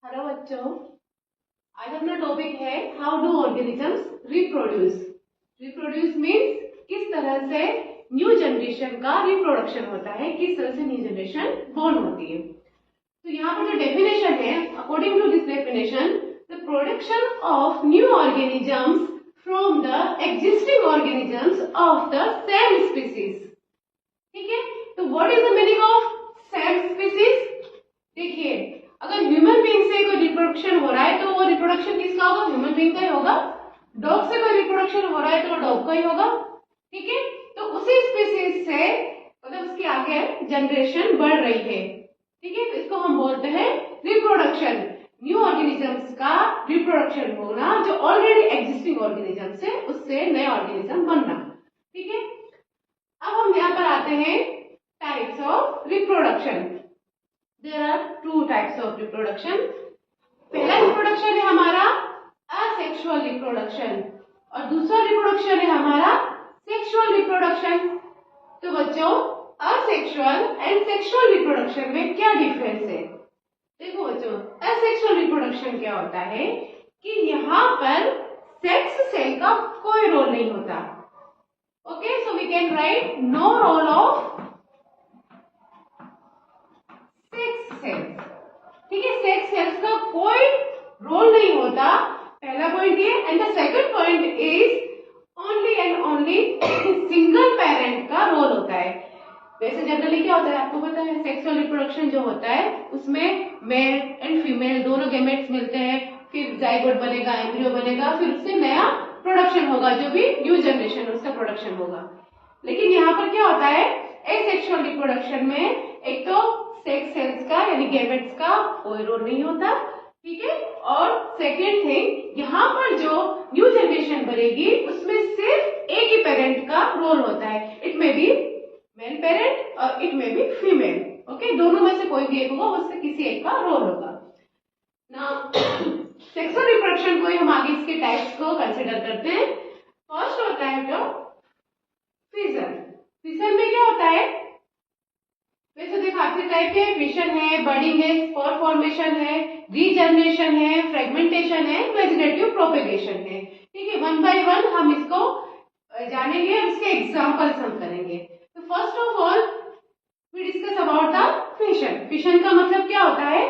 Hello बच्चों, आज अपना टॉपिक है how do organisms reproduce. Reproduce means किस तरह से न्यू जनरेशन का रिप्रोडक्शन होता है, किस तरह से न्यू जनरेशन बोर्न होती है। तो यहाँ पर जो डेफिनेशन है, according to this definition, the production of new organisms from the existing organisms of the same species. ठीक है, तो what is the meaning of same species? देखिए, अगर ह्यूमन बीइंग से कोई रिप्रोडक्शन हो रहा है तो वो रिप्रोडक्शन किसका होगा? ह्यूमन बीइंग का ही होगा। डॉग से कोई रिप्रोडक्शन हो रहा है तो वो डॉग का ही होगा। ठीक है, तो उसी स्पीसीज से मतलब उसके आगे जनरेशन बढ़ रही है। ठीक है, तो इसको हम बोलते हैं रिप्रोडक्शन। न्यू ऑर्गेनिजम्स का रिप्रोडक्शन होना, जो ऑलरेडी एग्जिस्टिंग ऑर्गेनिजम्स है उससे नए ऑर्गेनिज्म बनना। ठीक है, अब हम यहाँ पर आते हैं types of reproduction. There are two types of reproduction. पहला रिप्रोडक्शन है हमारा असेक्सुअल रिप्रोडक्शन और दूसरा रिप्रोडक्शन है हमारा सेक्सुअल रिप्रोडक्शन। तो बच्चों, असेक्सुअल एंड सेक्सुअल रिप्रोडक्शन में क्या डिफरेंस है? देखो बच्चों, असेक्सुअल रिप्रोडक्शन क्या होता है कि यहाँ पर सेक्स सेल का कोई रोल नहीं होता। Okay, so we can write no role of sex cells. ठीक है, सेक्स सेल्स का कोई रोल नहीं होता, पहला पॉइंट ये। And the second point is only and only single parent का रोल होता है। वैसे जनरली क्या होता है आपको पता है, सेक्सुअल रिप्रोडक्शन जो होता है उसमें मेल एंड फीमेल दोनों गैमेट्स मिलते हैं, फिर जाइगोट बनेगा, एम्ब्रियो बनेगा, फिर उससे नया प्रोडक्शन होगा, जो भी न्यू जनरेशन उसका प्रोडक्शन होगा। लेकिन यहाँ पर क्या होता है, एसेक्सुअल रिप्रोडक्शन में एक तो सेक्स सेल्स का यानी गैमेट्स का कोई रोल नहीं होता। ठीक है, और सेकेंड थिंग, यहाँ पर जो न्यू जनरेशन बनेगी उसमें सिर्फ एक ही पेरेंट का रोल होता है। It may B male parent और it may B female. Okay, दोनों में से कोई भी एक होगा, उससे किसी एक का रोल होगा ना। सेक्सुअल रिप्रोडक्शन को हम आगे इसके टाइप्स को कंसिडर करते हैं। फर्स्ट होता है जो फिजन। फिजन में क्या होता है? वैसे देखो आखिरी टाइप के फिशन है, बडिंग है, स्पर फॉर्मेशन है, रीजनरेशन है, फ्रेगमेंटेशन है, वेजिटेटिव प्रोपेगेशन है। ठीक है, वन बाय वन हम इसको जानेंगे और इसके एग्जांपल्स हम करेंगे। तो first of all we discuss about the fission. Fission का मतलब क्या होता है?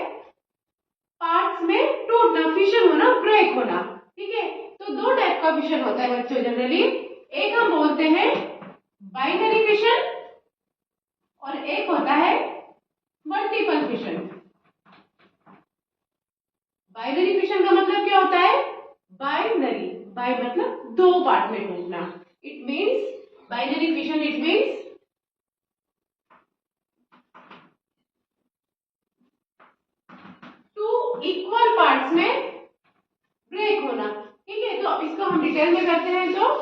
पार्ट्स में टूटना, फिशन होना, ब्रेक होना। ठीक है, तो दो टाइप का फिशन होता है बच्चों जनरली। एक हम बोलते हैं बाइनरी फिशन और एक होता है मल्टीपल फिशन। बाइनरी फिशन का मतलब क्या होता है? बाइनरी, बाय मतलब दो पार्ट में टूटना। It means binary fission, it means two equal parts में ब्रेक होना। ठीक है, तो अब इसको हम डिटेल में करते हैं। तो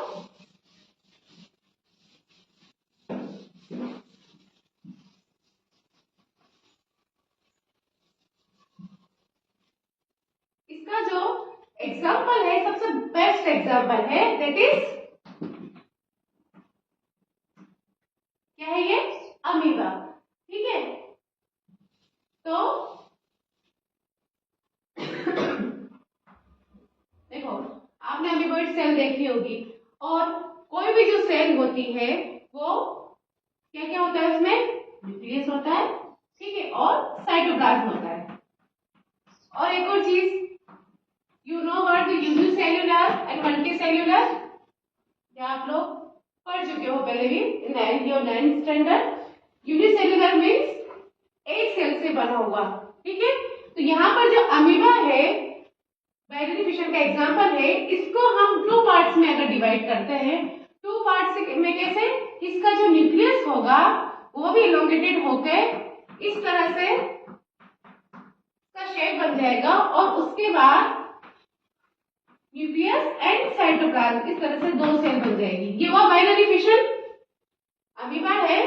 इसका जो एग्जाम्पल है, सबसे बेस्ट एग्जाम्पल है, दैट इज क्या है ये? अमीबा। ठीक है, तो देखो आपने अमीबॉइड सेल देखी होगी और कोई भी जो सेल होती है वो क्या क्या होता है? उसमें न्यूक्लियस होता है, ठीक है, और साइटोप्लाज्म होता है। और एक और चीज, you know what the unicellular and multicellular, क्या आप लोग पढ़ चुके हो पहले भी in your 9th standard. Unicellular means एक सेल से बना हुआ। ठीक है, तो यहाँ पर जो अमीबा है, बाइनरी फिशन का एग्जांपल है, इसको हम टू पार्ट्स में अगर डिवाइड करते हैं, टू पार्ट्स में कैसे? इसका जो न्यूक्लियस होगा वो भी इलोंगेटेड होकर इस तरह से इसका शेप बन जाएगा और उसके बाद न्यूक्लियस एंड साइटोप्लाज्म, इस तरह से दो सेल बन जाएगी। ये हुआ बाइनरी फिशन। अमीबा है,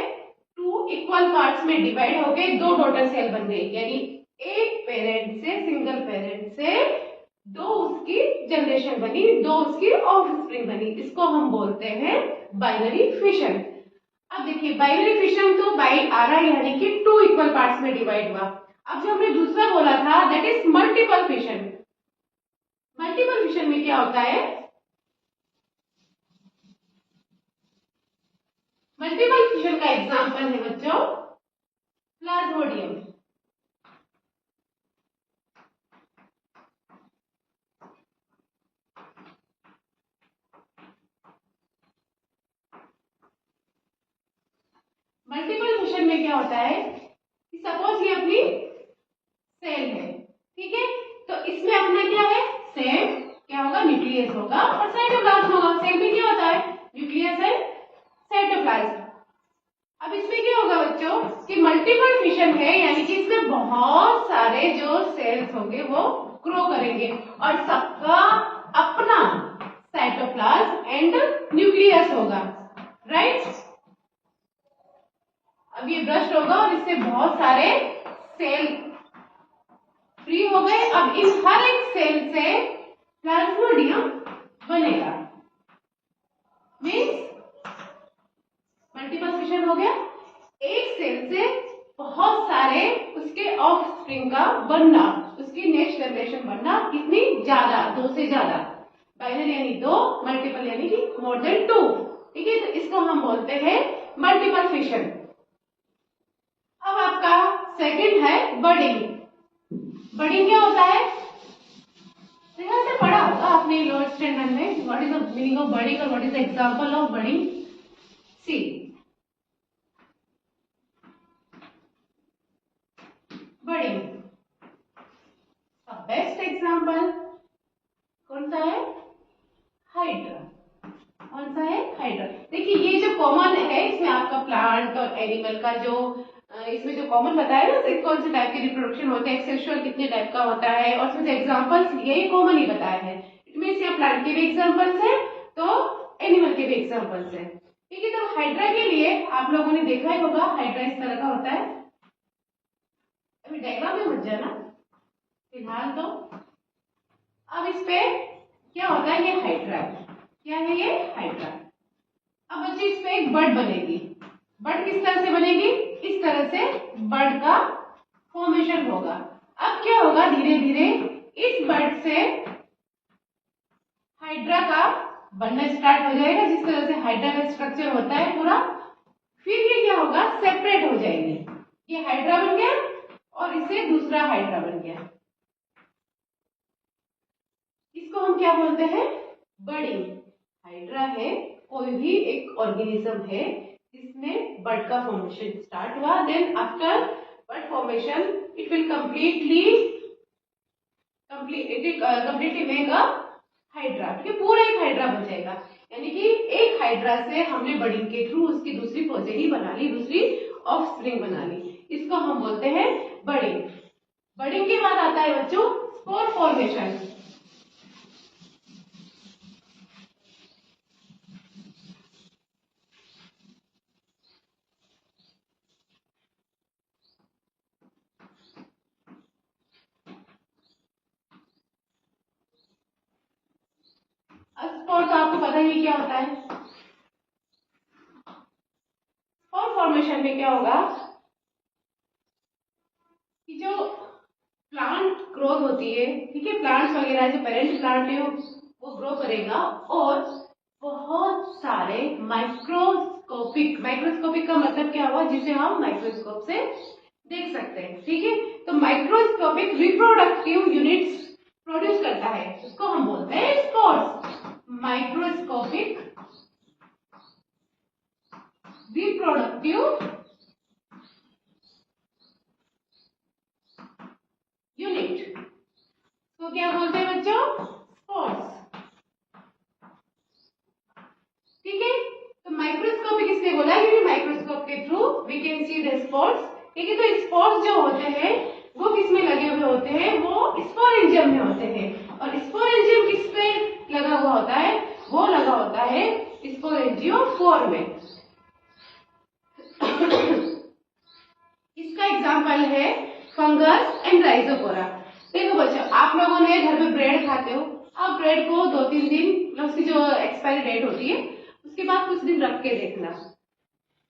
टू इक्वल पार्ट्स में डिवाइड होकर दो टोटल सेल बन गई, यानी एक पेरेंट से, सिंगल पेरेंट से दो उसकी जनरेशन बनी, दो उसकी ऑफस्प्रिंग बनी। इसको हम बोलते हैं बाइनरी फिशन। अब देखिए, बाइनरी फिशन तो बाई आ रहा है, यानी कि टू इक्वल पार्ट्स में डिवाइड हुआ। अब जो हमने दूसरा बोला था that is multiple fission. Multiple fission में क्या होता है, मल्टीपल फिशन का एग्जांपल है बच्चों प्लाज्मोडियम। मल्टीपल फिशन में क्या होता है कि सपोज ये अपनी सेल है, ठीक है, तो इसमें अपना क्या है, सेल क्या होगा, न्यूक्लियस होगा और साइटोप्लाज्म होगा। सेल में क्या होता है, न्यूक्लियस है, साइटोप्लाज्म। अब इसमें क्या होगा बच्चों कि मल्टीपल फिशन है, यानी कि इसमें बहुत सारे जो सेल्स होंगे वो ग्रो करेंगे और सबका अपना साइटोप्लाज्म एंड न्यूक्लियस होगा, राइट। अब ये ब्रस्ट होगा और इससे बहुत सारे सेल फ्री हो गए। अब इन हर एक सेल से प्लाज्मोडियम बनेगा, मीन्स मल्टीपल फिशन हो गया। एक सेल से बहुत सारे उसके ऑफस्प्रिंग का बनना, उसकी नेक्स्ट जनरेशन बनना, कितनी ज्यादा, 2 से ज्यादा। बाइनरी यानी 2, मल्टीपल यानी कि मोर देन 2, ठीक है। तो इसको हम बोलते हैं मल्टीपल फिशन। अब आपका सेकंड है बडिंग। बडिंग क्या होता है, यहाँ से पढ़ा होगा आपने लोअर स्टैंडर्ड में, what is the meaning of budding और what is the example of budding. See budding का बेस्ट एग्जांपल कौन सा है, हाइड्रा। कौन सा है, हाइड्रा। देखिए ये जो कॉमन है इसमें आपका प्लांट और एनिमल का जो इसमें जो कॉमन बताया ना, कौन से टाइप के रिप्रोडक्शन होते हैं, सेक्सुअल कितने टाइप का होता है, और उसमें एग्जांपल्स ये कॉमन ही बताया है। इट मींस ये प्लांट के भी एग्जांपल्स है तो एनिमल के भी एग्जांपल्स है, ठीक है। तो हाइड्रा के लिए आप लोगों ने देखा ही होगा, हाइड्रा इस तरह का होता है। अभी डायग्राम में मत जाना फिलहाल तो। अब इस पे क्या होता है, ये हाइड्रा है, क्या है ये, हाइड्रा। अब बच्चे इस पे एक बर्ड बनेगी। बर्ड किस तरह से बनेगी, इस तरह से बर्ड का फॉर्मेशन होगा। अब क्या होगा, धीरे धीरे इस बर्ड से हाइड्रा का बनना स्टार्ट हो जाएगा, जिस तरह से हाइड्रा का स्ट्रक्चर होता है पूरा। फिर ये क्या होगा, सेपरेट हो जाएंगे, ये हाइड्रा बन गया और इससे दूसरा हाइड्रा बन गया। इसको हम क्या बोलते हैं, बडिंग। हाइड्रा है, कोई भी एक ऑर्गेनिज्म है जिसमें बर्ड का फॉर्मेशन स्टार्ट हुआ, then after bird formation it will completely make a hydra, ठीक है, पूरा एक हाइड्रा बन जाएगा। यानी कि एक हाइड्रा से हमने बडिंग के थ्रू उसकी दूसरी प्रोजेनी बना ली, दूसरी ऑफस्प्रिंग बना ली, इसको हम बोलते हैं बडिंग। बडिंग के बाद आता है बच्चों स्पोर फॉर्मेशन। स्पोर तो आपको पता ही क्या होता है। स्पोर फॉर्मेशन में क्या होगा कि जो प्लांट ग्रोथ होती है, ठीक है, प्लांट्स वगैरह जो पेरेंट प्लांट है वो ग्रो करेगा और बहुत सारे माइक्रोस्कोपिक, माइक्रोस्कोपिक का मतलब क्या हुआ, जिसे हम माइक्रोस्कोप से देख सकते हैं, ठीक है। तो माइक्रोस्कोपिक रिप्रोडक्टिव यूनिट्स प्रोड्यूस करता है, उसको हम बोलते हैं स्पोर्स। माइक्रोस्कोपिक रिप्रोडक्टिव यूनिट, तो क्या बोलते हैं बच्चों, स्पोर्स, ठीक है। तो माइक्रोस्कोपिक इसलिए बोला है क्योंकि माइक्रोस्कोप के through we can see the spores, ठीक है। तो स्पोर्स जो होते हैं वो किस में लगे हुए होते हैं, वो स्पोरेंजियम में होते हैं। और स्पोरेंजियम किस पे लगा हुआ होता है, वो लगा होता है स्पोरेंजियोफोर में। इसका एग्जांपल है फंगस एंड राइजोफोरा। देखो बच्चों, आप लोगों ने घर में ब्रेड खाते हो, आप ब्रेड को 2-3 दिन, उसकी जो एक्सपायरी डेट होती है उसके बाद कुछ दिन रख के देखना,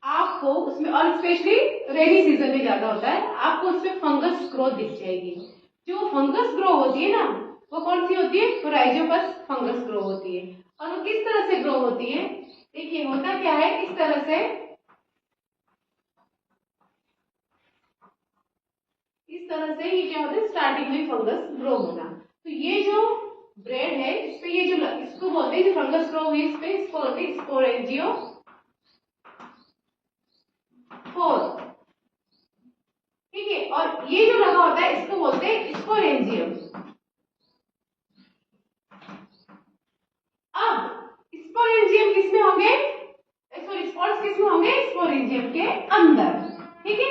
आपको उसमें, और स्पेशली रेनी सीजन में ज्यादा होता है, आपको उसमें फंगस ग्रोथ दिख जाएगी। जो फंगस ग्रो होती है ना, वो कौन सी होती है? तो राइजोपस फंगस ग्रो होती है। और वो किस तरह से ग्रो होती है? देखिए होता क्या है, इस तरह से, इस तरह से ये क्या होता है, स्टार्टिंग में फंगस ग्रो होना। तो ये जो ब्रेड है, इस पे ये जो, इसको बोलते हैं, जो फंगस ग्रो हुई इस पे, इसको बोलते हैं स्पोरेंजियो फोर। ठीक है, और ये जो लगा होता है इसको बोलते हैं स्पोरेंजियम। अब स्पोरेंजियम किसमें होंगे? सॉरी, स्पोर्स किसमें होंगे? स्पोरेंजियम के अंदर। ठीक है,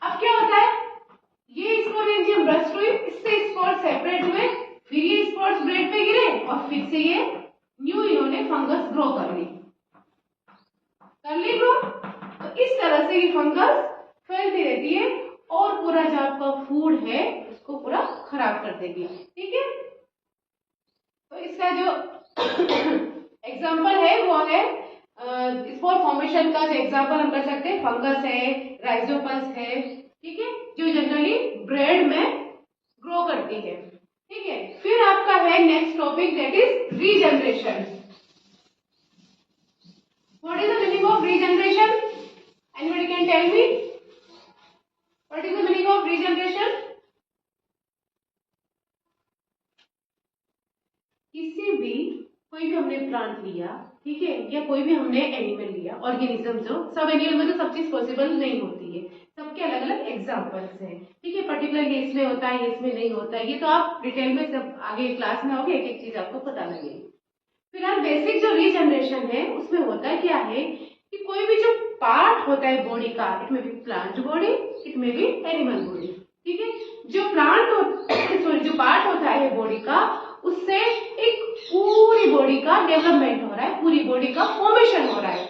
अब क्या होता है, ये स्पोरेंजियम ब्रस्ट हुई, इससे स्पोर्स सेपरेट हुए, फिर ये स्पोर्स ब्रेड पे गिरे और फिर से ये न्यू इन्होंने फंगस ग्रो कर ली ग्रो। तो इस तरह से ये फंगस फैलती रहती है और पूरा जो आपका फूड है उसको पूरा खराब कर देगी। ठीक है, तो इसका जो एग्जाम्पल है वो है, स्पोर फॉर्मेशन का जो एग्जाम्पल हम कर सकते हैं, फंगस है, राइजोपस है। ठीक है, जो जनरली ब्रेड में ग्रो करती है। ठीक है, फिर आपका है next topic, that is regeneration. What is the meaning of regeneration? Anybody can tell me what is the meaning of regeneration? किसी भी, कोई भी हमने प्लांट लिया, ठीक है, या कोई भी हमने एनिमल लिया, ऑर्गेनिज्म, जो सब एनिमल में तो सब चीज पॉसिबल नहीं होती है, सबके अलग अलग एग्जांपल्स हैं। ठीक है, पर्टिकुलरली इसमें होता है, इसमें नहीं होता है, ये तो आप डिटेल में सब आगे क्लास में होगे, एक एक चीज आपको पता लगेगी। फिलहाल बेसिक जो रीजनरेशन है उसमें होता क्या है कि कोई भी जो पार्ट होता है बॉडी का, it may B plant body, it may B animal body. ठीक है, जो प्लांट सॉरी जो पार्ट होता है बॉडी का, उससे एक पूरी बॉडी का डेवलपमेंट हो रहा है, पूरी बॉडी का फॉर्मेशन हो रहा है।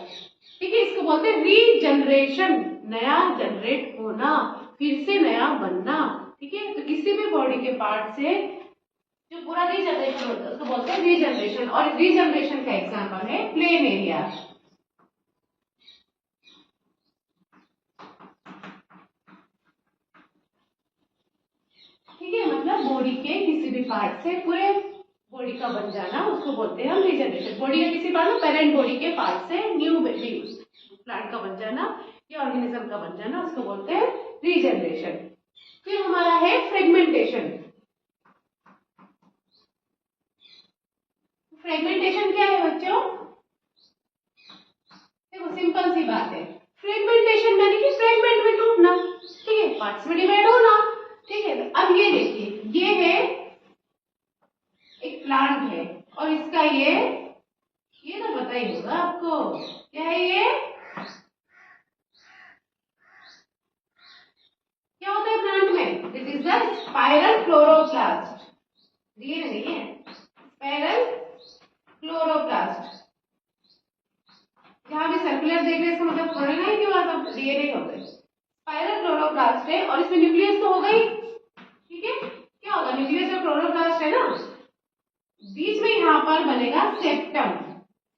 ठीक है, इसको बोलते हैं रीजनरेशन, नया जनरेट होना, फिर से नया बनना। ठीक है, तो किसी भी बॉडी के पार्ट से जो पूरा रीजनरेशन होता है उसको बोलते हैं रीजनरेशन। और रीजनरेशन का एग्जांपल है प्लेन एरिया। ठीक है, मतलब बॉडी के किसी भी पार्ट से पूरे बॉडी का बन जाना, उसको बोलते हैं हम रीजनरेशन। बॉडी के किसी पार्ट, पेरेंट बॉडी के पार्ट से न्यू प्लांट का बन जाना या ऑर्गेनिज्म का बन जाना, उसको बोलते हैं रीजनरेशन। फिर हमारा है फ्रेगमेंटेशन। फ्रेगमेंटेशन क्या है बच्चों? देखो सिंपल सी बात है, फ्रेगमेंटेशन यानी कि फ्रेगमेंट में टूटना। ठीक है, पार्ट्स में डिवाइड होना। ठीक है, तो अब ये देखिए, ये है एक प्लांट है और इसका ये तो पता ही होगा आपको, क्या है ये? क्या होता है प्लांट में? This is the spiral chloroplast. ये नहीं है, स्पाइरल क्लोरोप्लास्ट। जहां भी सर्कुलर देख रहे हैं इसका मतलब थोड़ा ना है कि वहां सब डीएनए हो गए। स्पाइरल क्लोरोप्लास्ट है और इसमें न्यूक्लियस तो होगा ही। ठीक है, क्या होगा? न्यूक्लियस और क्लोरोप्लास्ट है ना, बीच में यहाँ पर बनेगा सेप्टम।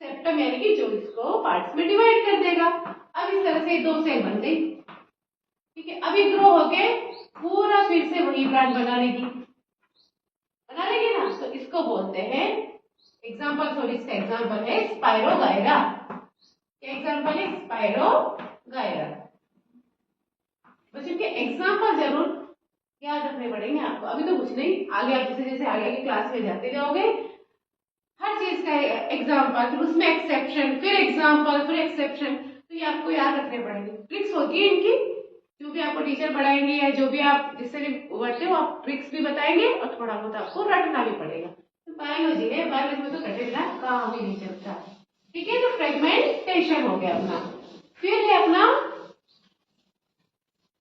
सेप्टम यानी कि जो इसको पार्ट्स में डिवाइड कर देगा। अब इस तरह से दो सेल बन गई। ठीक है, अभी ग्रो होके पूरा फिर से वही प्लांट बना लेगी ना, तो इसको बोलते हैं एग्जाम्पल, सॉरी इसका एग्जाम्पल है स्पाइरोगायरा। क्या एग्जाम्पल है? स्पाइरोगायरा। बच्चों के एग्जाम्पल जरूर याद रखने पड़ेंगे आपको, अभी तो कुछ नहीं, आगे आप जैसे जैसे आगे की क्लास में जाते जाओगे हर चीज का एग्जाम्पल, फिर उसमें एक्सेप्शन, फिर एग्जाम्पल, फिर एक्सेप्शन, तो ये आपको याद रखने पड़ेंगे। ट्रिक्स होती है इनकी, जो भी आपको टीचर पढ़ाएंगे या जो भी आप जिससे भी उभरते हो, आप ट्रिक्स भी बताएंगे और थोड़ा बहुत आपको रटना भी पड़ेगा। तो बायोलॉजी है, बायोलॉजी में तो रटे बिना काम ही नहीं चलता। ठीक है, तो फ्रेगमेंटेशन हो गया अपना। फिर है अपना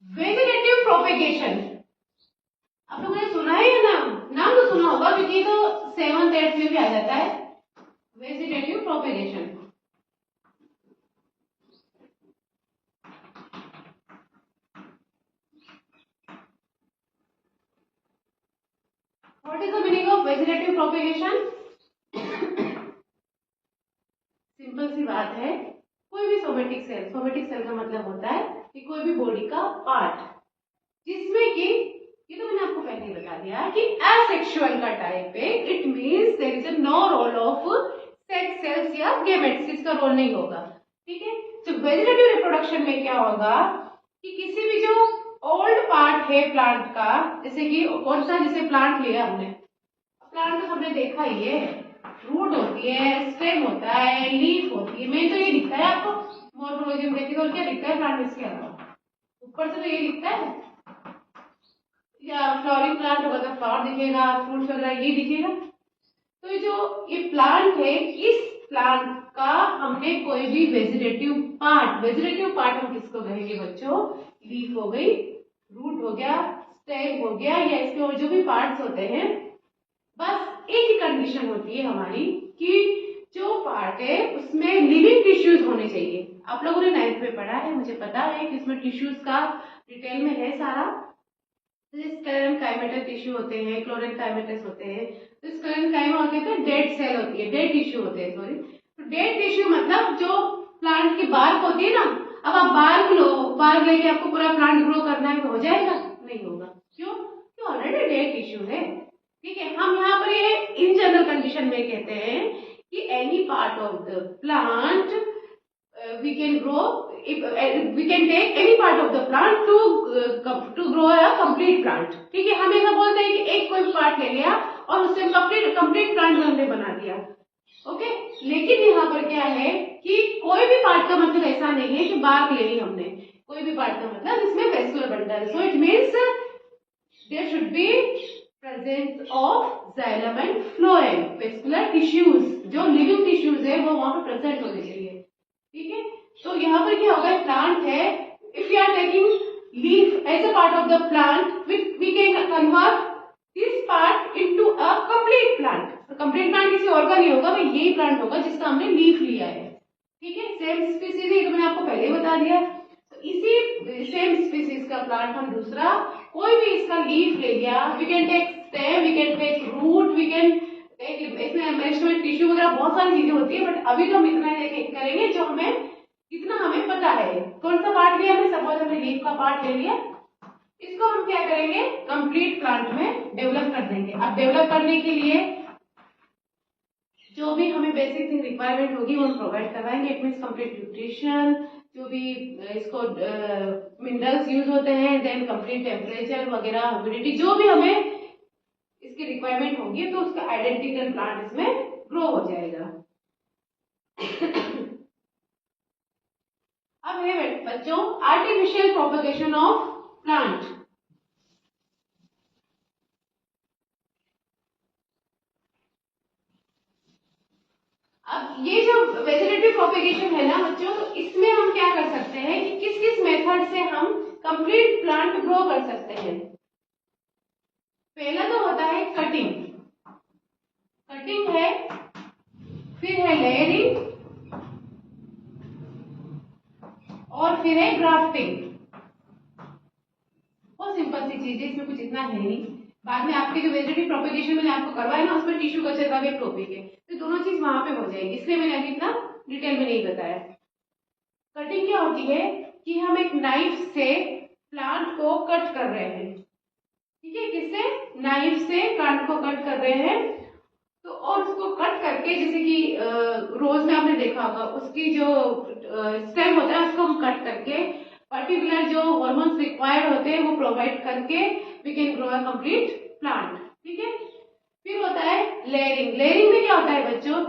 वेजिटेटिव प्रोपेगेशन। आप लोगों ने सुना है या नाम तो सुना होगा क्योंकि तो 7th 8th में भी आ जाता है, vegetative propagation. What is the meaning of vegetative propagation? Simple सी बात है, कोई भी सोमेटिक सेल्स स्पोमेटिक सेल का मतलब होता है कि कोई भी बॉडी का पार्ट जिसमें कि, ये तो मैंने आपको पहले ही बता दिया कि एसेक्सुअल का टाइप है, it means there is no role of sex cells या गैमेट्स, इसका रोल नहीं होगा। ठीक है, तो वेजिटेटिव रिप्रोडक्शन में क्या होगा कि किसी भी जो ओल्ड पार्ट है प्लांट का, जैसे कि कौन सा, जैसे प्लांट लिया हमने, प्लांट तो हमने देखा ही है, रूट होती है, स्टेम होता है, लीफ होती है, मेन तो ये दिखता है आपको मॉर्फोलॉजी में देखिए, और क्या दिखता है प्लांट इसके अलावा, ऊपर से तो ये दिखता है, या फ्लावरिंग प्लांट होगा तो फ्लावर दिखेगा, फ्रूट्स वगैरह ये दिखेगा। तो ये प्लांट है, इस प्लांट का हमने कोई भी वेजिटेटिव पार्ट हम किसको कहेंगे बच्चों, लीफ हो गई, रूट हो गया, स्टेम हो गया, या इसके और जो भी पार्ट्स होते हैं, बस एक ही कंडीशन होती है हमारी कि जो पार्ट है उसमें लिविंग टिश्यूज होने चाहिए। आप लोगों ने 9th में पढ़ा है, मुझे पता है कि इसमें टिश्यूज का डिटेल में है सारा। स्क्लेरेंकाइमेटल टिश्यू होते हैं, क्लोरेंकाइमेटस होते हैं। तो स्क्लेरेंकाइमा होते हैं डेड सेल होती है, डेड टिश्यू होते हैं, सॉरी। तो डेड टिश्यू मतलब जो प्लांट की बार्क होती है ना, अब आप बार्क लो, बार्क लेके आपको पूरा प्लांट ग्रो करना है तो हो जाएगा? नहीं होगा। क्यों? क्यों? ऑलरेडी डेड टिश्यू है। ठीक है, हम यहाँ पर ये इन जनरल कंडीशन में कहते हैं कि any part of the plant we can grow, we can take any part of the plant to grow a complete plant। ठीक है, हम ऐसा बोलते हैं कि एक कोई पार्ट ले लिया और उससे कंप्लीट प्लांट हमने बना दिया। ओके, लेकिन यहाँ पर क्या है कि कोई भी पार्ट का मतलब ऐसा नहीं है कि बार्क ले ली हमने, कोई भी पार्ट का मतलब इसमें vascular bundle, so it means there should be presence of xylem and phloem, vascular tissues, जो लिविंग टिश्यूज है वो वहां पर प्रेजेंट होने चाहिए। ठीक है, तो यहाँ पर क्या होगा, प्लांट है, if you are taking leaf as a part of the plant, we can convert this part into a complete plant. Complete plant किसी और का नहीं होगा, भाई यही प्लांट होगा जिसका हमने लीफ लिया है। ठीक है, सेम स्पीसीज है, तो मैंने आपको पहले ही बता दिया। तो इसी सेम स्पीसीज का प्लांट हम दूसरा कोई भी इसका लीफ ले लिया, we can take stem, we can take root, we can इसमें मेरिस्टेमेटिक टिश्यू वगैरह बहुत सारी चीजें होती है, बट अभी तो हम इतना करेंगे जो हमें जितना हमें पता है। कौन सा पार्ट लिया हमने, सपोज हमने लीफ का पार्ट ले लिया, इसको हम क्या करेंगे, कंप्लीट प्लांट में डेवलप कर देंगे। अब डेवलप करने के लिए जो भी हमें बेसिक थिंग रिक्वायरमेंट होगी वो हम प्रोवाइड करवाएंगे। इट मींस कंप्लीट न्यूट्रिशन, जो भी इसको मिनरल्स यूज होते हैं, देन कंप्लीट टेम्परेचर वगैरह, ह्यूमिडिटी, जो भी हमें इसकी रिक्वायरमेंट होगी, तो उसका आइडेंटिकल प्लांट इसमें ग्रो हो जाएगा। अब है बच्चों आर्टिफिशियल प्रोपगेशन ऑफ प्लांट। अब ये जो वेजिटेटिव प्रोपगेशन है ना बच्चों, तो इसमें हम क्या कर सकते हैं कि किस किस मेथड से हम कंप्लीट प्लांट ग्रो कर सकते हैं। पहला तो होता है कटिंग, कटिंग है, फिर है लेयरिंग, और फिर है ग्राफ्टिंग। बहुत सिंपल सी चीज है, इसमें कुछ इतना है नहीं। बाद में आपके जो वेजिटेटिव प्रोपगेशन मैंने आपको करवाया ना, उसमें टिश्यू कल्चर का भी टॉपिक है, तो दोनों चीज वहां पे हो जाएगी, इसलिए मैंने अभी इतना डिटेल में नहीं बताया। कटिंग क्या होती है कि हम एक नाइफ से प्लांट को कट कर रहे हैं। ठीक है, किससे, नाइफ से प्लांट को कट कर रहे हैं। तो और उसको कट करके, जैसे कि रोज में आपने देखा होगा, उसकी जो स्टेम होता है उसको हम कट करके पर्टिकुलर जो हार्मोन्स रिक्वायर्ड होते हैं वो प्रोवाइड करके we can grow a complete plant. ठीक है, फिर होता है लेयरिंग। लेयरिंग में क्या होता है बच्चों,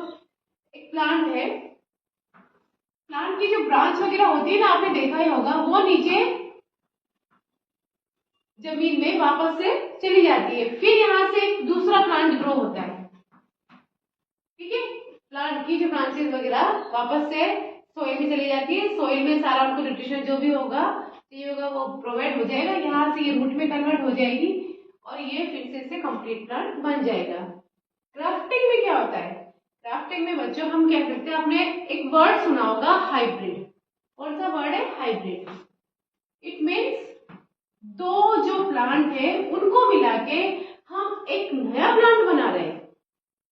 एक प्लांट है, प्लांट की जो ब्रांच वगैरह होती है ना, आपने देखा ही होगा, वो नीचे जमीन में वापस से चली जाती है, फिर यहाँ से एक दूसरा प्लांट ग्रो होता है। ठीक है, प्लांट की जो ब्रांचेस वगैरह वापस से सोइल में चली जाती है, सोइल में सारा उनको न्यूट्रिशन जो भी होगा चाहिए होगा वो प्रोवाइड हो जाएगा, यहाँ से ये रूट में कन्वर्ट हो जाएगी और ये फिर से इससे कंप्लीट प्लांट बन जाएगा। ग्राफ्टिंग में क्या होता है, ग्राफ्टिंग में बच्चों हम क्या करते हैं, आपने एक वर्ड सुना होगा हाइब्रिड। कौन सा वर्ड है, हाइब्रिड। इट मीन्स दो जो प्लांट है उनको मिला के हम एक नया प्लांट बना रहे हैं।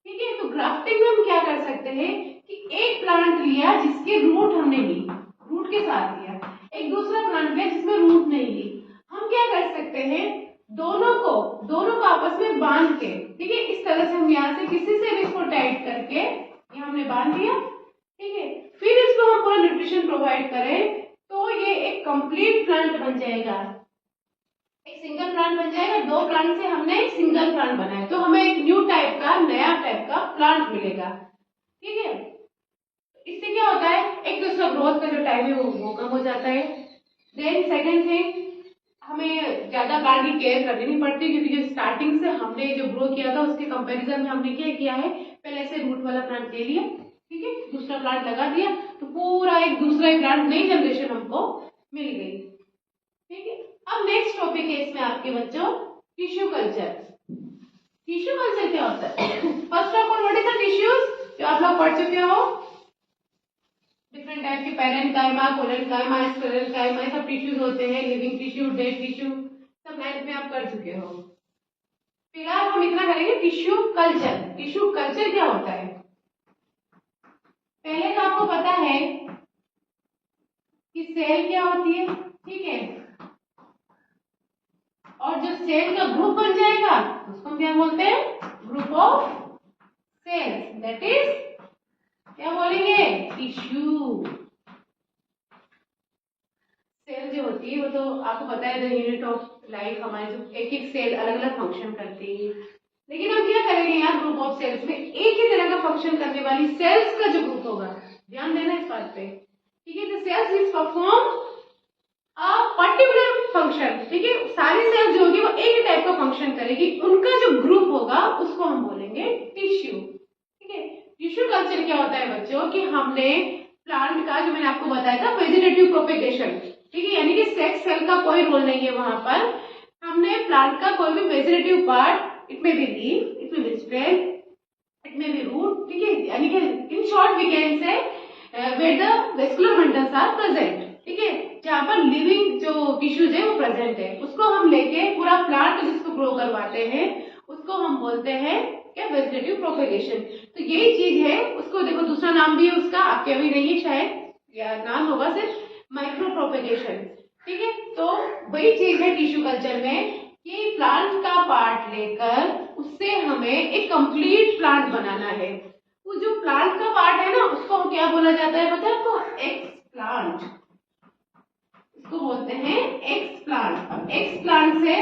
ठीक है, तो ग्राफ्टिंग में हम क्या कर सकते हैं कि एक प्लांट लिया जिसके रूट हमने ली, रूट रूट के साथ लिया, एक दूसरा प्लांट लिया जिसमें रूट नहीं ली। हम क्या कर सकते हैं, दोनों को आपस में बांध के, ठीक है, इस तरह से हम यहाँ से किसी से भी इसको टाइट करके ये हमने बांध दिया, ठीक है, फिर इसको हम पूरा न्यूट्रिशन प्रोवाइड करें तो ये एक कंप्लीट प्लांट बन जाएगा, एक सिंगल प्लांट बन जाएगा। दो प्लांट से हमने एक सिंगल प्लांट बनाया तो हमें एक नया टाइप का प्लांट मिलेगा, ठीक है। इससे क्या होता है, एक तो इसका ग्रोथ का जो टाइम है वो कम हो जाता है। देन सेकंड थिंग, हमें ज्यादा प्लांट की केयर करनी नहीं पड़ती क्योंकि जो स्टार्टिंग से हमने जो ग्रो किया था उसके कंपैरिजन में हमने क्या किया है, पहले से रूट वाला प्लांट ले लिया, ठीक है, दूसरा प्लांट लगा दिया तो पूरा एक दूसरा ही प्लांट, नई जनरेशन हमको मिल गई, ठीक है। अब नेक्स्ट टॉपिक है इसमें आपके बच्चों टिश्यू कल्चर। टिश्यू कल्चर क्या होता है? First of all what is the tissues, जो आप लोग पढ़ चुके हो, डिफरेंट टाइप के पैरेन्काइमा, कोलेनकाइमा, स्क्लेरेन्काइमा, सब टिश्यूज होते हैं, लिविंग टिश्यू, डेड टिश्यू, सब 9th में आप कर चुके हो। फिलहाल हम इतना करेंगे टिश्यू कल्चर। टिश्यू कल्चर क्या होता है? पहले तो आपको पता है कि सेल क्या होती है, ठीक है, और जो सेल का ग्रुप बन जाएगा उसको क्या बोलते हैं, group of cells, that is क्या बोलेंगे, टिश्यू। सेल जो होती है वो तो आपको पता है द यूनिट ऑफ लाइफ, हमारी जो एक एक सेल अलग अलग फंक्शन करती है, लेकिन हम क्या करेंगे यहाँ ग्रुप ऑफ सेल्स में एक ही तरह का फंक्शन करने वाली सेल्स का जो ग्रुप होगा, ध्यान देना इस बात पे, ठीक है। The cells which perform a particular function, ठीक है, सारी सेल्स जो होगी वो एक ही टाइप का फंक्शन करेगी, उनका जो ग्रुप होगा उसको हम बोलेंगे टिश्यू, ठीक है। टिश्यू कल्चर क्या होता है बच्चों कि हमने प्लांट का, जो मैंने आपको बताया था, वेजिटेटिव प्रोपेगेशन, ठीक है, यानी कि सेक्स सेल का कोई रोल नहीं है वहां पर, हमने प्लांट का कोई भी vegetative part, it may be leaf, it may be stem, it may be root, ठीक है, यानी कि in short we can say where the vascular bundles are present, ठीक है, जहाँ पर लिविंग जो टिश्यूज है वो प्रेजेंट है, उसको हम लेके पूरा प्लांट जिसको ग्रो करवाते हैं उसको हम बोलते हैं क्या, वेजिटेटिव प्रोपेगेशन। तो यही चीज है, उसको देखो दूसरा नाम भी है उसका, आपके अभी नहीं है शायद, या नाम होगा सिर्फ माइक्रो प्रोपेगेशन, ठीक है। तो वही चीज है टिश्यू कल्चर में कि प्लांट का पार्ट लेकर उससे हमें एक कंप्लीट प्लांट बनाना है। वो जो प्लांट का पार्ट है ना उसको क्या बोला जाता है पता है आपको, एक्स प्लांट, इसको बोलते हैं एक्स प्लांट। अब एक्स प्लांट से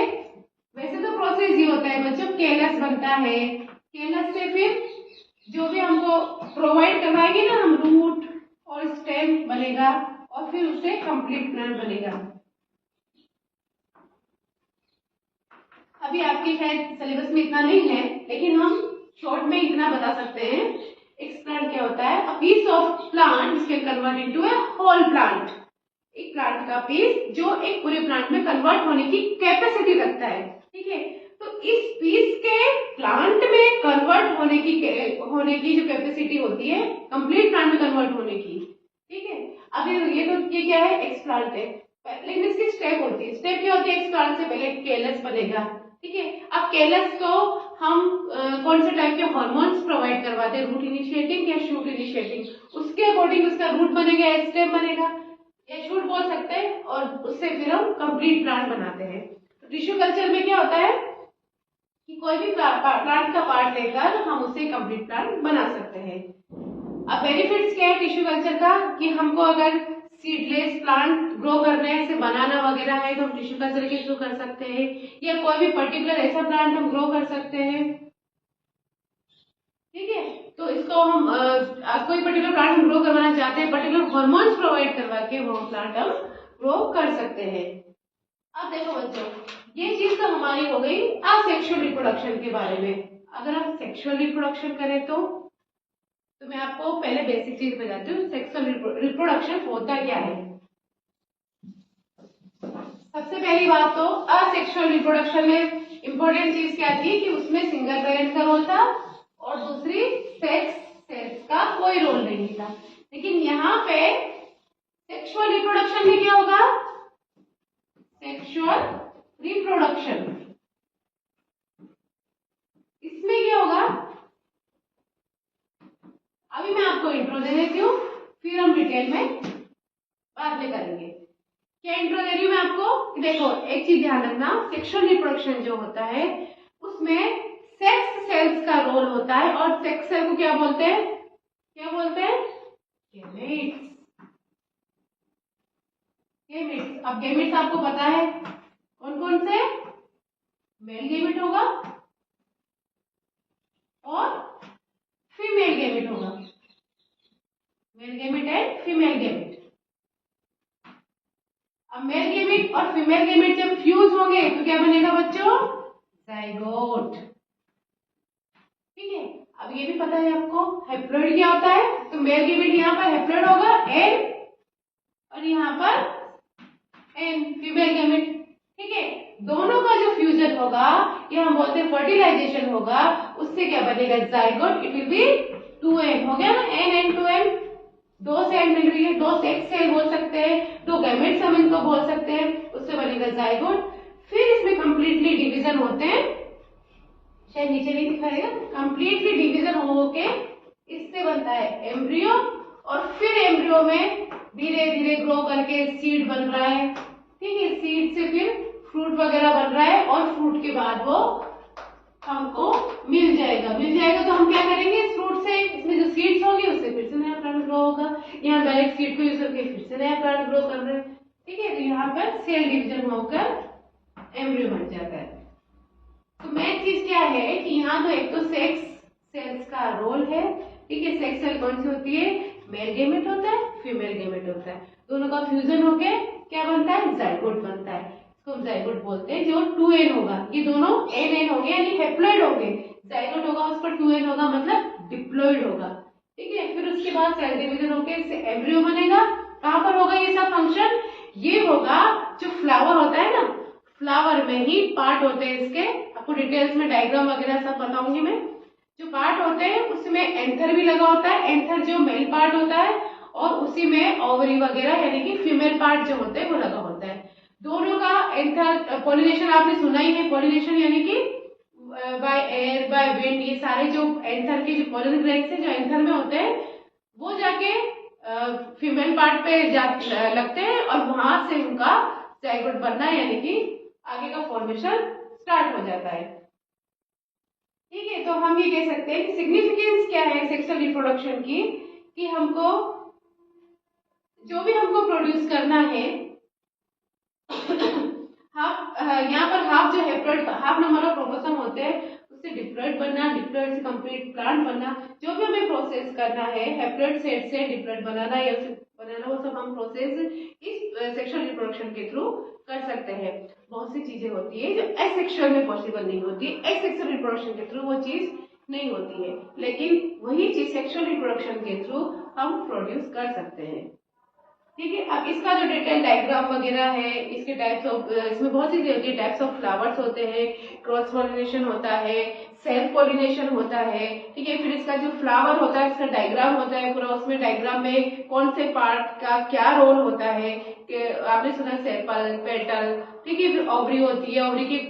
वैसे तो प्रोसेस ये होता है बच्चों, केलस बनता है, केलस से फिर जो भी हमको प्रोवाइड करवाएंगे ना हम, रूट और स्टेम बनेगा और फिर उससे कंप्लीट प्लांट बनेगा। अभी आपके शायद सिलेबस में इतना नहीं है लेकिन हम शॉर्ट में इतना बता सकते हैं, एक्स प्लांट क्या होता है, a piece of plant which can convert into a whole plant, एक प्लांट का पीस जो एक पूरे प्लांट में कन्वर्ट होने की कैपेसिटी रखता है, ठीक है। तो इस पीस के प्लांट में कन्वर्ट होने की जो कैपेसिटी होती है कंप्लीट प्लांट में कन्वर्ट होने की, ठीक है। अभी ये क्या है, एक्स प्लांट है, लेकिन इसकी स्टेप होती है, स्टेप क्या होती है, एक्स प्लांट से पहले केलस बनेगा, ठीक है। अब केलस को हम कौन से टाइप के हार्मोन्स प्रोवाइड करवाते हैं, रूट इनिशिएटिंग या शूट इनिशिएटिंग, उसके अकॉर्डिंग उसका रूट बनेगा, स्टेम बनेगा या शूट बोल सकते हैं, और उससे फिर हम कंप्लीट प्लांट बनाते हैं। टिश्यू कल्चर में क्या होता है कि कोई भी प्लांट का पार्ट लेकर हम उससे कंप्लीट प्लांट बना सकते हैं। अब बेनिफिट्स क्या है टिश्यू कल्चर का कि हमको अगर सीडलेस प्लांट ग्रो करना है, इसे बनाना वगैरह है तो हम टिश्यू कल्चर के थ्रू कर सकते हैं, या कोई भी पर्टिकुलर ऐसा प्लांट हम ग्रो कर सकते हैं, ठीक है। तो इसको हम कोई पर्टिकुलर प्लांट हम ग्रो करवाना चाहते हैं, पर्टिकुलर हार्मोन्स प्रोवाइड करवा के वो प्लांट हम ग्रो कर सकते हैं। अब देखो बच्चों, ये चीज तो हमारी हो गई असेक्सुअल रिप्रोडक्शन के बारे में। अगर हम सेक्सुअल रिप्रोडक्शन करें तो मैं आपको पहले बेसिक चीज बताती हूँ, सेक्सुअल रिप्रोडक्शन होता क्या है। सबसे पहली बात तो असेक्सुअल रिप्रोडक्शन में इंपॉर्टेंट चीज क्या थी कि उसमें सिंगल पेरेंट का रोल था और दूसरी सेक्स का कोई रोल नहीं था। लेकिन यहाँ पे सेक्सुअल रिप्रोडक्शन में क्या होगा, सेक्सुअल रिप्रोडक्शन, इसमें क्या होगा अभी मैं आपको इंट्रो दे देती हूँ, फिर हम डिटेल में बाद देखो एक चीज ध्यान रखना, सेक्सुअल रिप्रोडक्शन जो होता है उसमें सेक्स सेल्स का रोल होता है, और सेक्स सेल को क्या बोलते हैं, क्या बोलते हैं, गैमेट्स। गैमेट्स, अब गैमेट्स आपको पता है कौन कौन से, मेल गैमेट होगा और फीमेल गैमेट होगा, male gamete and female gamete. अब मेल गैमेट और फीमेल गैमेट जब फ्यूज होंगे तो क्या बनेगा बच्चों, जाइगोट। ठीक है, अब ये भी पता है आपको हैप्लॉइड क्या होता है, तो मेल गैमेट यहाँ पर हैप्लॉइड होगा एन, और यहाँ पर एन फीमेल गैमेट। ठीक है, दोनों का जो फ्यूजन होगा ये हम बोलते हैं फर्टिलाइजेशन होगा, उससे क्या बनेगा, zygote. It will be 2n, हो गया ना, n 2n, दो सेल मिल रही है, दो सेक्स सेल बोल सकते हैं, दो गैमेट्स हम इनको बोल सकते हैं, उससे बनेगा जाइगोट। फिर इसमें कंप्लीटली डिवीजन होते हैं, शायद नीचे नहीं दिखाएगा, कंप्लीटली डिवीजन होके इससे बनता है एम्ब्रियो, और फिर एम्ब्रियो में धीरे धीरे ग्रो करके सीड बन रहा है। ठीक है, सीड से फिर फ्रूट वगैरह बन रहा है, और फ्रूट के बाद वो हमको मिल जाएगा तो हम क्या करेंगे, इस फ्रूट से इसमें जो सीड्स होंगे उससे फिर से नया प्लांट ग्रो होगा। यहाँ डायरेक्ट सीड को यूज करके फिर से नया प्लांट ग्रो कर रहे हैं। ठीक है, तो यहाँ पर सेल डिवीजन होकर एम्ब्रियो बन जाता है। तो मेन चीज क्या है कि यहाँ तो एक तो सेक्स सेल्स का रोल है। ठीक है, सेक्स सेल कौन सी होती है, मेल गैमेट होता है, फीमेल गैमेट होता है, दोनों का फ्यूजन होके क्या बनता है, जाइगोट बनता है, इसको हम जाइगोट बोलते हैं। जो 2n होगा, ये दोनों n हो गए यानी हैप्लॉइड हो गए, जाइगोट होगा उस पर 2n होगा मतलब डिप्लॉइड होगा। ठीक है, फिर उसके बाद सेल डिवीजन होके इससे एम्ब्रियो बनेगा। कहाँ पर होगा ये सब फंक्शन, ये होगा जो फ्लावर होता है ना, फ्लावर में ही पार्ट होते हैं इसके, आपको डिटेल्स में डायग्राम वगैरह सब बताऊंगी मैं। जो पार्ट होते हैं उसमें एंथर भी लगा होता है, एंथर जो मेल पार्ट होता है, और उसी में ओवरी वगैरह यानी कि फीमेल पार्ट जो होते हैं वो लगा होता है। दोनों का एंथर पॉलिनेशन आपने सुना ही है, पॉलिनेशन यानी कि बाय एयर बाय विंड, ये सारे जो एंथर के जो पॉलन ग्रेन्स है जो एंथर में होते हैं वो जाके फीमेल पार्ट पे लगते हैं, और वहां से उनका जाइगोट बनना यानी कि आगे का फॉर्मेशन स्टार्ट हो जाता है। ठीक है, तो हम ये कह सकते हैं कि सिग्निफिकेंस क्या है सेक्सुअल रिप्रोडक्शन की, कि हमको जो भी हमको प्रोड्यूस करना है हाफ, यहाँ पर हाफ जो haploid, half number of chromosome होते हैं, उससे डिप्लॉइड बनना, डिप्लॉइड से कंप्लीट प्लांट बनना, जो भी हमें प्रोसेस करना है हैप्लॉइड सेट से डिप्लॉइड बनाना या उसे बनाना, वो सब हम प्रोसेस इस सेक्सुअल रिप्रोडक्शन के थ्रू कर सकते हैं। बहुत सी चीजें होती है जो एसेक्सुअल में पॉसिबल नहीं होती, एसेक्सुअल रिप्रोडक्शन के थ्रू वो चीज नहीं होती है, लेकिन वही चीज सेक्सुअल रिप्रोडक्शन के थ्रू हम प्रोड्यूस कर सकते हैं। ठीक है, अब इसका जो डिटेल डायग्राम वगैरह है, इसके टाइप्स ऑफ, इसमें बहुत सी होती है, टाइप्स ऑफ फ्लावर्स होते हैं, क्रॉस पॉलिनेशन होता है, सेल्फ पॉलिनेशन होता है। ठीक है, फिर इसका जो फ्लावर होता है इसका डायग्राम होता है पूरा, उसमें डायग्राम में कौन से पार्ट का क्या रोल होता है, कि आपने सुना सेपल, पेटल। ठीक है, फिर ओवरी होती है, ओवरी के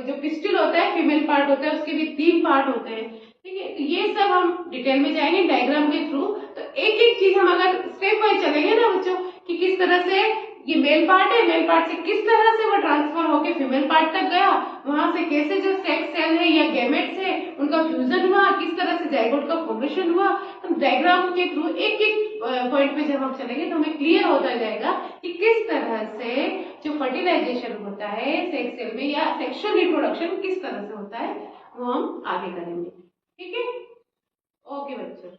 जो पिस्टिल होता है फीमेल पार्ट होता है, उसके भी 3 पार्ट होते हैं। ठीक है, तो ये सब हम डिटेल में जाएंगे डायग्राम के थ्रू। तो एक एक चीज हम अगर स्टेप वाइज चलेंगे ना बच्चों, कि किस तरह से ये मेल पार्ट है, मेल पार्ट से किस तरह से वो ट्रांसफर होके फीमेल पार्ट तक गया, वहां से कैसे जो सेक्स सेल है या गैमेट्स है उनका फ्यूजन हुआ, किस तरह से जाइगोट का फॉर्मेशन हुआ, हम डायग्राम के थ्रू एक एक पॉइंट पे जब हम चलेंगे तो हमें क्लियर होता जाएगा कि किस तरह से जो फर्टिलाइजेशन होता है सेक्स सेल में या सेक्सुअल रिप्रोडक्शन किस तरह से होता है, वो हम आगे करेंगे। ठीक है, ओके बच्चों।